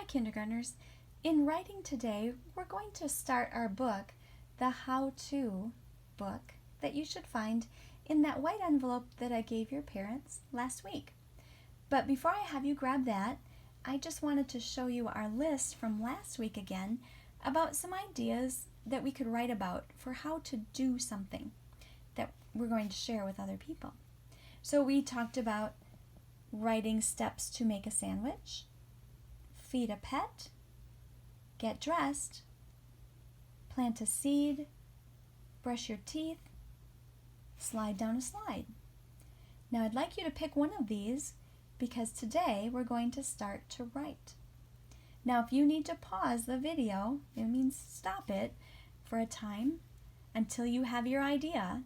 kindergartners. In writing today, we're going to start our book, the How-To book, that you should find in that white envelope that I gave your parents last week. But before I have you grab that, I just wanted to show you our list from last week again about some ideas that we could write about for how to do something that we're going to share with other people. So we talked about writing steps to make a sandwich, feed a pet, get dressed, plant a seed, brush your teeth, slide down a slide. Now I'd like you to pick one of these because today we're going to start to write. Now if you need to pause the video, it means stop it for a time until you have your idea.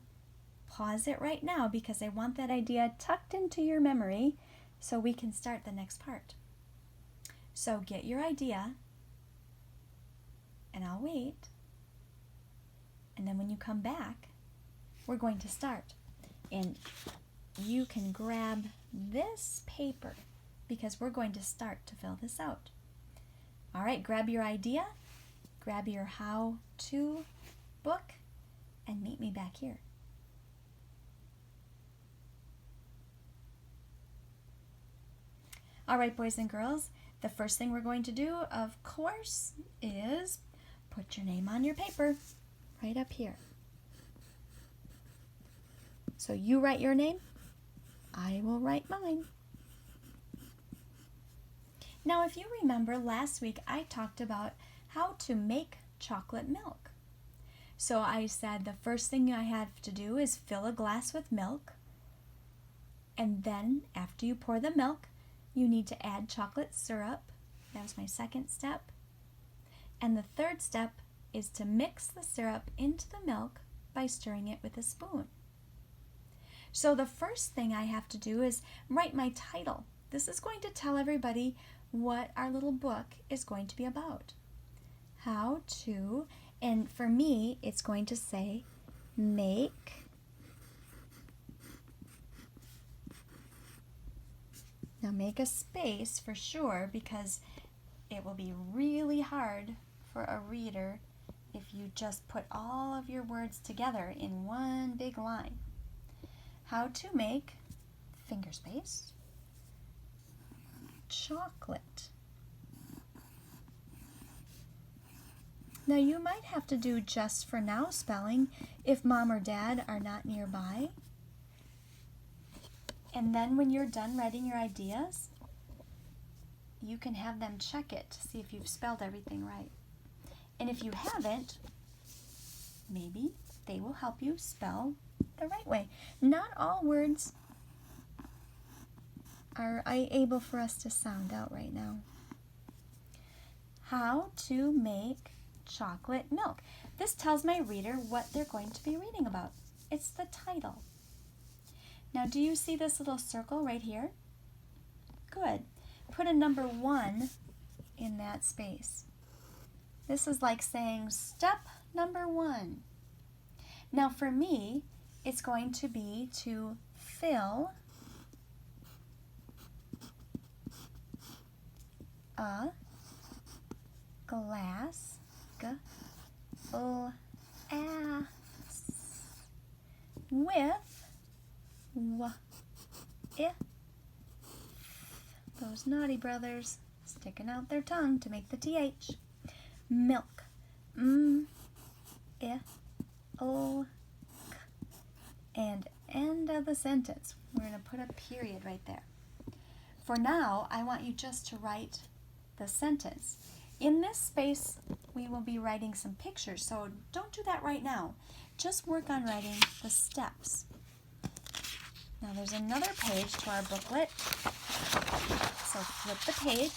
Pause it right now because I want that idea tucked into your memory so we can start the next part. So get your idea, and I'll wait, and then when you come back, we're going to start. And you can grab this paper because we're going to start to fill this out. All right, grab your idea, grab your how-to book, and meet me back here. All right, boys and girls, the first thing we're going to do, of course, is put your name on your paper right up here. So you write your name, I will write mine. Now, if you remember last week, I talked about how to make chocolate milk. So I said the first thing I have to do is fill a glass with milk, and then after you pour the milk, you need to add chocolate syrup. That was my second step. And the third step is to mix the syrup into the milk by stirring it with a spoon. So the first thing I have to do is write my title. This is going to tell everybody what our little book is going to be about. How to, and for me, it's going to say make Now make a space for sure because it will be really hard for a reader if you just put all of your words together in one big line. How to make, finger space, chocolate. Now you might have to do just for now spelling if mom or dad are not nearby. And then when you're done writing your ideas, you can have them check it to see if you've spelled everything right. And if you haven't, maybe they will help you spell the right way. Not all words are able for us to sound out right now. How to make chocolate milk. This tells my reader what they're going to be reading about. It's the title. Now, do you see this little circle right here? Good. Put a number 1 in that space. This is like saying step number 1. Now, for me, it's going to be to fill a glass, with those naughty brothers sticking out their tongue to make the TH. Milk. And end of the sentence. We're going to put a period right there. For now, I want you just to write the sentence. In this space, we will be writing some pictures, so don't do that right now. Just work on writing the steps. Now there's another page to our booklet, so flip the page.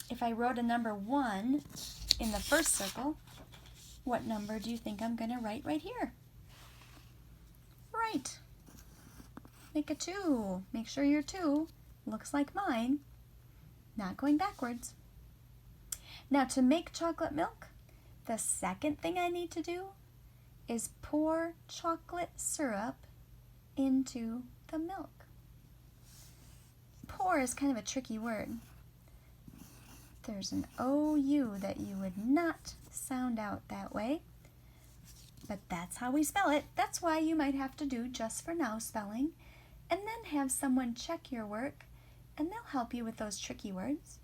If I wrote a number 1 in the first circle, what number do you think I'm going to write right here? Right. Make a 2. Make sure your 2 looks like mine, not going backwards. Now to make chocolate milk, the second thing I need to do is pour chocolate syrup into the milk. Pour is kind of a tricky word. There's an OU that you would not sound out that way. But that's how we spell it. That's why you might have to do just for now spelling and then have someone check your work and they'll help you with those tricky words.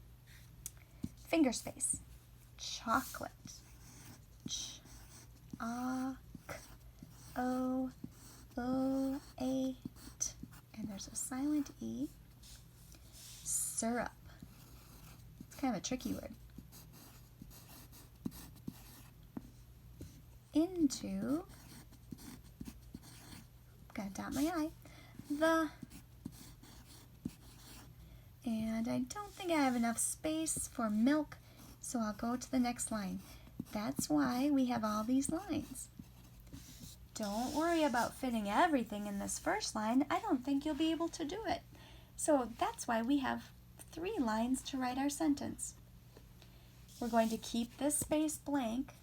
Finger space. Chocolate. Ch, a, k, o, a, t. And there's a silent E. Syrup. It's kind of a tricky word. Into, gotta dot my I, the, and I don't think I have enough space for milk, so I'll go to the next line. That's why we have all these lines. Don't worry about fitting everything in this first line. I don't think you'll be able to do it. So that's why we have 3 lines to write our sentence. We're going to keep this space blank.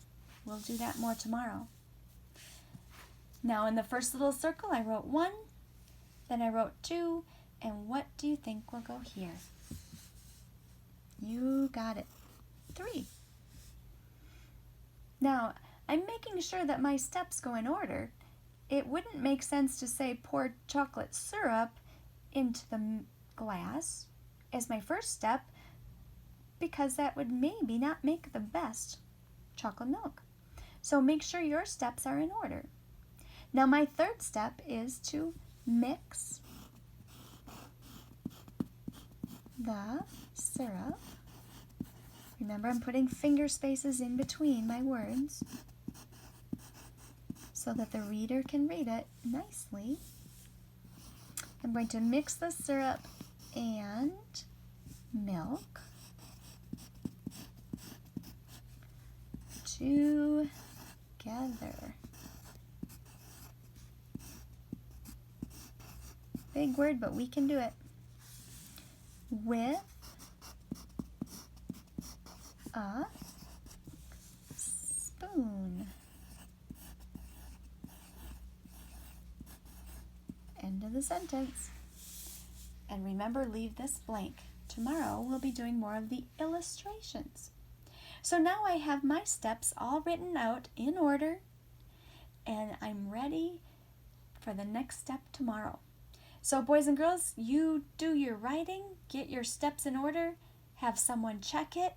We'll do that more tomorrow. Now in the first little circle I wrote 1, then I wrote 2, and what do you think will go here? You got it. 3. Now I'm making sure that my steps go in order. It wouldn't make sense to say pour chocolate syrup into the glass as my first step because that would maybe not make the best chocolate milk. So make sure your steps are in order. Now my third step is to mix the syrup. Remember, I'm putting finger spaces in between my words so that the reader can read it nicely. I'm going to mix the syrup and milk together. Big word, but we can do it. With a spoon. End of the sentence. And remember, leave this blank. Tomorrow we'll be doing more of the illustrations. So now I have my steps all written out in order, and I'm ready for the next step tomorrow. So boys and girls, you do your writing, get your steps in order, have someone check it,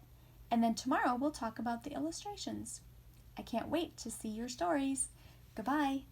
and then tomorrow we'll talk about the illustrations. I can't wait to see your stories. Goodbye.